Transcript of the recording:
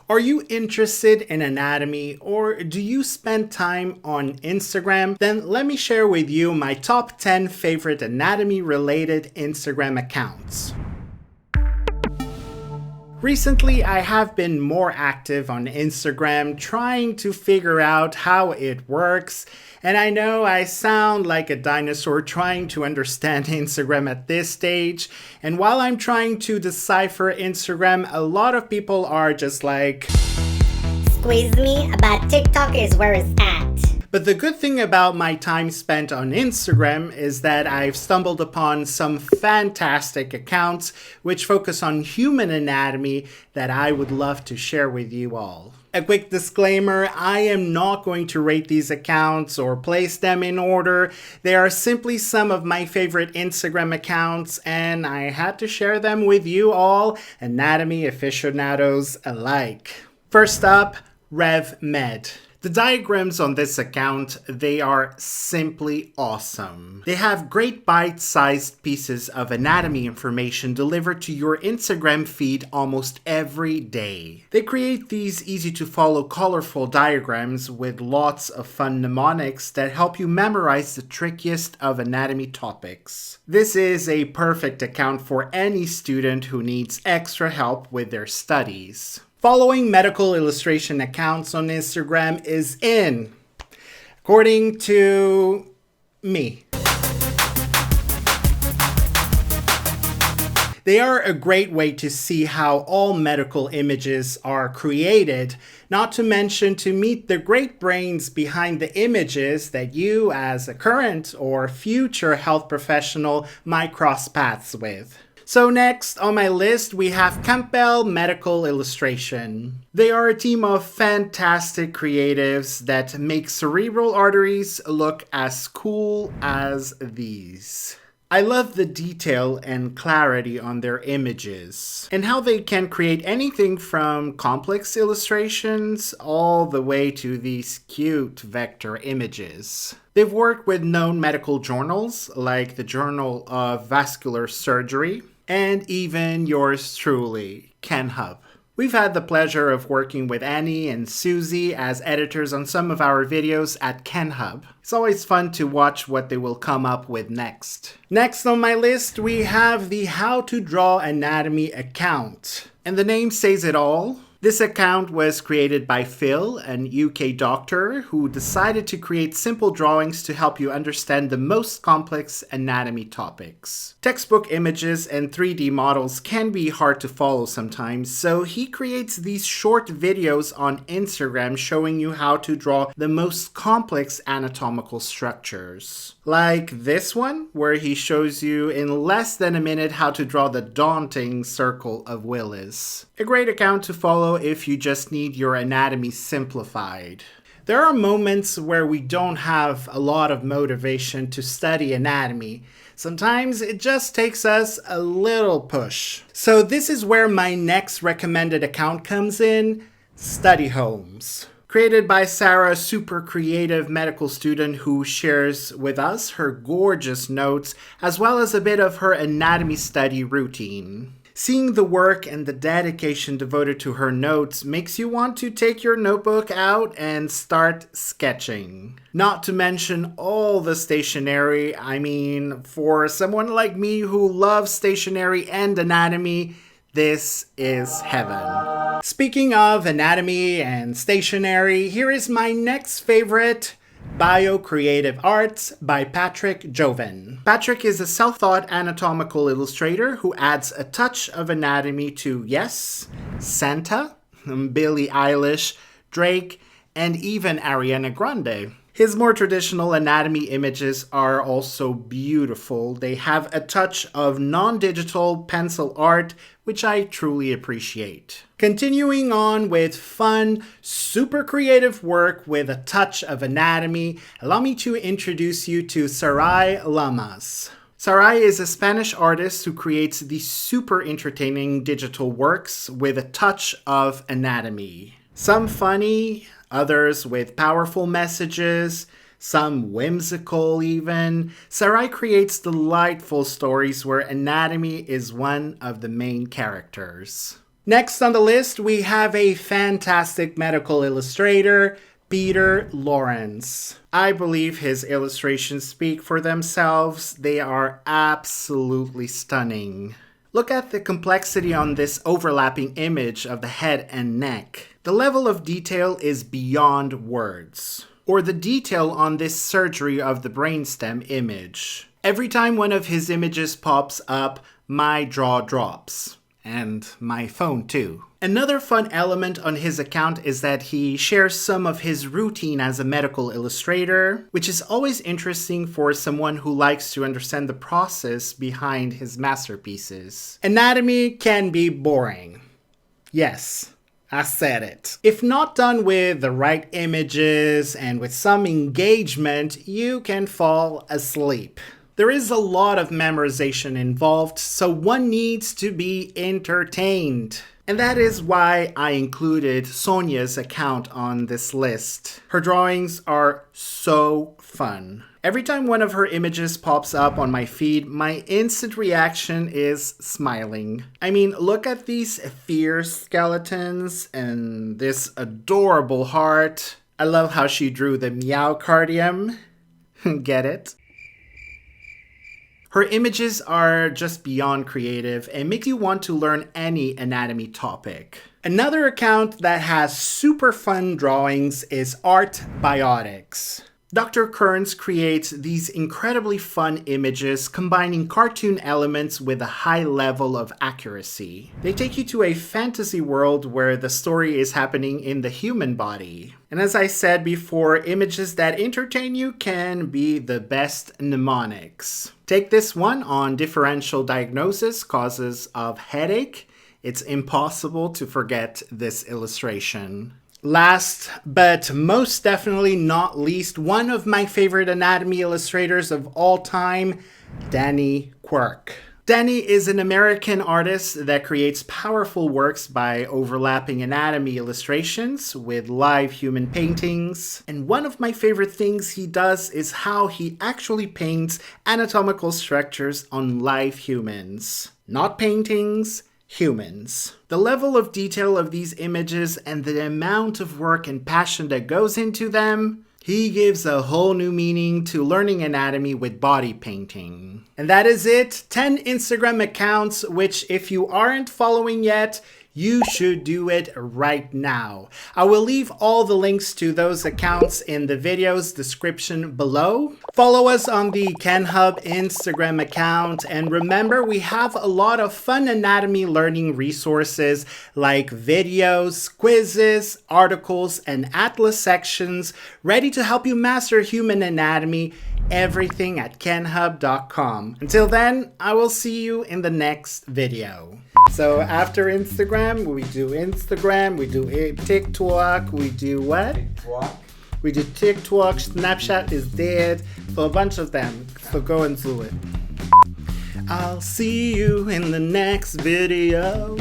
Are you interested in anatomy or do you spend time on Instagram? Then let me share with you my top 10 favorite anatomy related Instagram accounts. Recently, I have been more active on Instagram trying to figure out how it works, and I know I sound like a dinosaur trying to understand Instagram at this stage, and while I'm trying to decipher Instagram, a lot of people are just like, "Squeeze me, but TikTok is where it's at." But the good thing about my time spent on Instagram is that I've stumbled upon some fantastic accounts which focus on human anatomy that I would love to share with you all. A quick disclaimer, I am not going to rate these accounts or place them in order. They are simply some of my favorite Instagram accounts and I had to share them with you all, anatomy aficionados alike. First up, RevMed. The diagrams on this account, they are simply awesome. They have great bite-sized pieces of anatomy information delivered to your Instagram feed almost every day. They create these easy-to-follow colorful diagrams with lots of fun mnemonics that help you memorize the trickiest of anatomy topics. This is a perfect account for any student who needs extra help with their studies. Following medical illustration accounts on Instagram is in, according to me. They are a great way to see how all medical images are created, not to mention to meet the great brains behind the images that you as a current or future health professional might cross paths with. So next on my list, we have Campbell Medical Illustration. They are a team of fantastic creatives that make cerebral arteries look as cool as these. I love the detail and clarity on their images and how they can create anything from complex illustrations all the way to these cute vector images. They've worked with known medical journals like the Journal of Vascular Surgery, and even yours truly, Ken Hub. We've had the pleasure of working with Annie and Susie as editors on some of our videos at Ken Hub. It's always fun to watch what they will come up with next. Next on my list, we have the How to Draw Anatomy account. And the name says it all. This account was created by Phil, an UK doctor who decided to create simple drawings to help you understand the most complex anatomy topics. Textbook images and 3D models can be hard to follow sometimes, so he creates these short videos on Instagram showing you how to draw the most complex anatomical structures. Like this one, where he shows you in less than a minute how to draw the daunting circle of Willis. A great account to follow if you just need your anatomy simplified. There are moments where we don't have a lot of motivation to study anatomy. Sometimes it just takes us a little push. So this is where my next recommended account comes in, Study Homes. Created by Sarah, a super creative medical student who shares with us her gorgeous notes as well as a bit of her anatomy study routine. Seeing the work and the dedication devoted to her notes makes you want to take your notebook out and start sketching. Not to mention all the stationery. I mean, for someone like me who loves stationery and anatomy, this is heaven. Speaking of anatomy and stationery, here is my next favorite, Biocreative Arts by Patrick Joven. Patrick is a self-taught anatomical illustrator who adds a touch of anatomy to, yes, Santa, Billie Eilish, Drake, and even Ariana Grande. His more traditional anatomy images are also beautiful. They have a touch of non-digital pencil art, which I truly appreciate. Continuing on with fun, super creative work with a touch of anatomy, allow me to introduce you to Sarai Lamas. Sarai is a Spanish artist who creates these super entertaining digital works with a touch of anatomy. Some funny, others with powerful messages, some whimsical even. Sarai creates delightful stories where anatomy is one of the main characters. Next on the list, we have a fantastic medical illustrator, Peter Lawrence. I believe his illustrations speak for themselves. They are absolutely stunning. Look at the complexity on this overlapping image of the head and neck. The level of detail is beyond words. Or the detail on this surgery of the brainstem image. Every time one of his images pops up, my jaw drops. And my phone too. Another fun element on his account is that he shares some of his routine as a medical illustrator, which is always interesting for someone who likes to understand the process behind his masterpieces. Anatomy can be boring. Yes, I said it. If not done with the right images and with some engagement, you can fall asleep. There is a lot of memorization involved, so one needs to be entertained. And that is why I included Sonia's account on this list. Her drawings are so fun. Every time one of her images pops up on my feed, my instant reaction is smiling. I mean, look at these fierce skeletons and this adorable heart. I love how she drew the myocardium. Get it? Her images are just beyond creative and make you want to learn any anatomy topic. Another account that has super fun drawings is Art Biotics. Dr. Kearns creates these incredibly fun images combining cartoon elements with a high level of accuracy. They take you to a fantasy world where the story is happening in the human body. And as I said before, images that entertain you can be the best mnemonics. Take this one on differential diagnosis, causes of headache. It's impossible to forget this illustration. Last, but most definitely not least, one of my favorite anatomy illustrators of all time, Danny Quirk. Danny is an American artist that creates powerful works by overlapping anatomy illustrations with live human paintings. And one of my favorite things he does is how he actually paints anatomical structures on live humans. Not paintings, humans. The level of detail of these images and the amount of work and passion that goes into them, he gives a whole new meaning to learning anatomy with body painting. And that is it. 10 Instagram accounts, which if you aren't following yet, you should do it right now. I will leave all the links to those accounts in the video's description below. Follow us on the KenHub Instagram account, and remember, we have a lot of fun anatomy learning resources like videos, quizzes, articles, and atlas sections ready to help you master human anatomy. Everything at kenhub.com. Until then, I will see you in the next video. So after Instagram, we do TikTok, we do what? We do TikTok, Snapchat is dead, so a bunch of them. So go and do it. I'll see you in the next video.